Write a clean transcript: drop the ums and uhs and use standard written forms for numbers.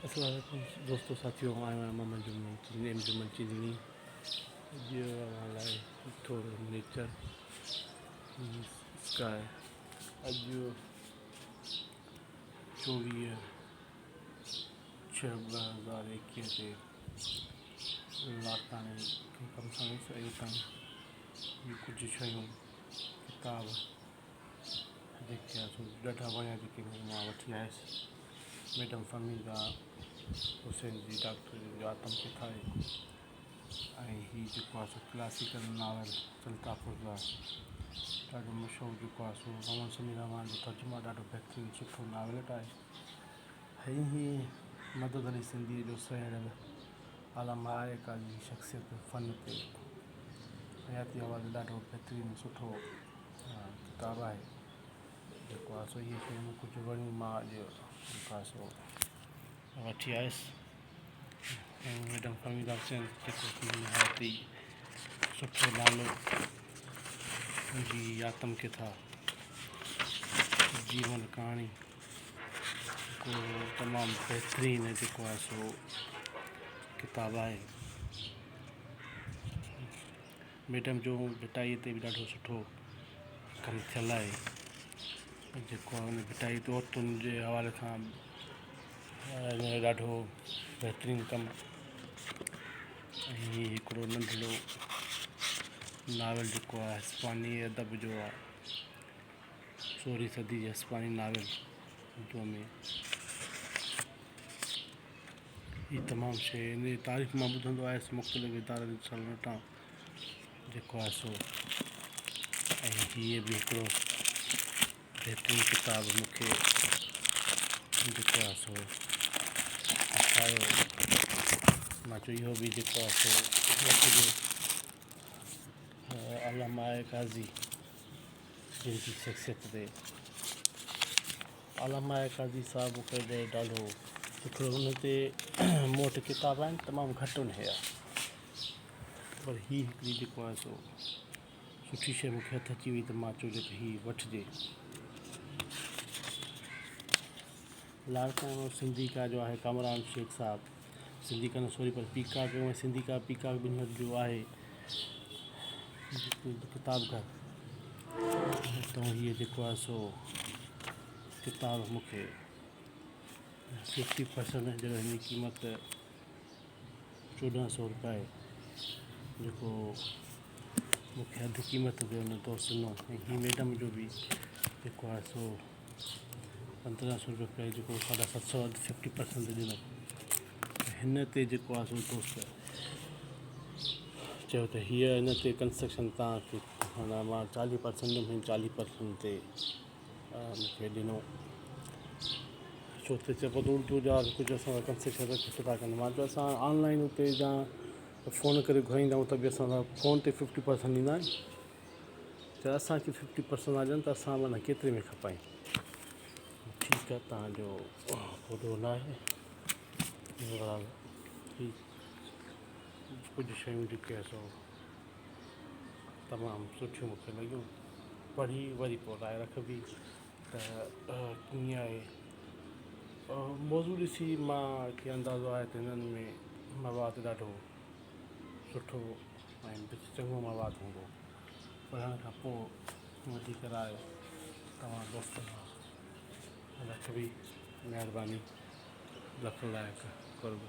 अस्सलाम वालेकुम दोस्तों साथियों, आयो आहियां मां जुमन चीनी लाइ थोरो नेचर स्काई। अॼु 24/6/2021 ते लाताणी कम सां सही ताईं कुझु शयूं किताब जेके ॾाढा वणिया जेके मां वठी आयुसि। मैडम फमीदा हुसैन जी डॉक्टर जो आत्म कथा आहे ऐं हीअ जेको आहे सो क्लासिकल नावल चलतापुर जा ॾाढो मशहूरु जेको आहे सो नवान जो तर्जुमा ॾाढो बहितरीनु सुठो नावलेट आहे। ऐं हीअ मदद अली सिंधी जो सुहिणियल आलमा आहे का जी शख़्सियत फ़न ते हयाती हवाले ॾाढो बहितरीनु सुठो किताबु आहे जेको आहे सो इहे शयूं कुझु वणियूं मां अॼु जेको आहे सो वठी आयुसि। ऐं मैडम फमीदा हुसैन जेको हयाती सुठो नालो जी आत्म कथा जीवन कहाणी को तमामु बहितरीनु जेको आहे सो किताबु आहे। मैडम जो भिटाईअ ते बि ॾाढो सुठो कमु थियल आहे जेको आहे उन भिटाई ते औरतुनि जे हवाले खां ॾाढो बहितरीनु कमु। ऐं हिकिड़ो नंढिड़ो नावल जेको आहे हिस्पानी अदब जो आहे 16वीं सदी जी हिस्पानी नावल उर्दू में हीअ तमामु शइ इन जी तारीफ़ मां ॿुधंदो आयुसि मुख़्तलिफ़ इदारनि सां वटां जेको आहे सो। ऐं हीअ बि हिकिड़ो बहितरीनु किताबु मूंखे जेको आहे सो आयो। मां चयो इहो बि जेको आहे सो वठिजे। आलमा काज़ी जिन जी शख़्सियत ते आलमा काज़ी साहिब मूंखे ॾाढो सुठो हुन ते मूं वटि किताब आहिनि तमामु घटि हुन हुया, पर हीअ हिकिड़ी जेको आहे सो सुठी शइ मूंखे हथु अची वई त मां चयो त हीअ वठिजे। लाड़काणो सिंधी का जो आहे कामरान शेख साहब, सिंधी का न सॉरी पर पीकाक ऐं सिंधी का पीकाक ॿिनि वटि जो आहे किताब घर। त हीअ जेको आहे सो किताब मूंखे 50% जॾहिं हिन जी क़ीमत 1400 रुपया आहे जेको मूंखे अधु क़ीमत ते हुन दोस्त ॾिनो। ऐं हीअ मैडम जो बि जेको आहे सो 1500 रुपया जेको 750 अधु 50% ॾिनो। हिन ते जेको आहे सो दोस्त चयो त हीअ हिन ते कंस्ट्रक्शन तव्हांखे माना मां 40% ॾियुमि 40% ते मूंखे ॾिनो। छो त चए पियो उर्दू जा कुझु असां कंस्ट्रक्शन घटि था कनि। मां चयो असां ऑनलाइन उते जा फ़ोन करे घुराईंदा आहियूं त बि असां फ़ोन ते 50% ॾींदा आहिनि। त असांखे 50% था ॾियनि त असां माना केतिरे में खपायूं। ठीकु आहे तव्हांजो होॾो न आहे कुझु शयूं जेके आहे सो तमामु सुठियूं मूंखे लॻियूं। पढ़ी वरी पोइ राय रखबी त कीअं आहे। मौज़ू ॾिसी मूंखे अंदाज़ो आहे त हिननि में मवाद ॾाढो सुठो ऐं चङो मवाद हूंदो। पढ़ण खां पोइ वधीक राय तव्हां दोस्त रखबी। महिरबानी लख लाइक़ कुर्ब।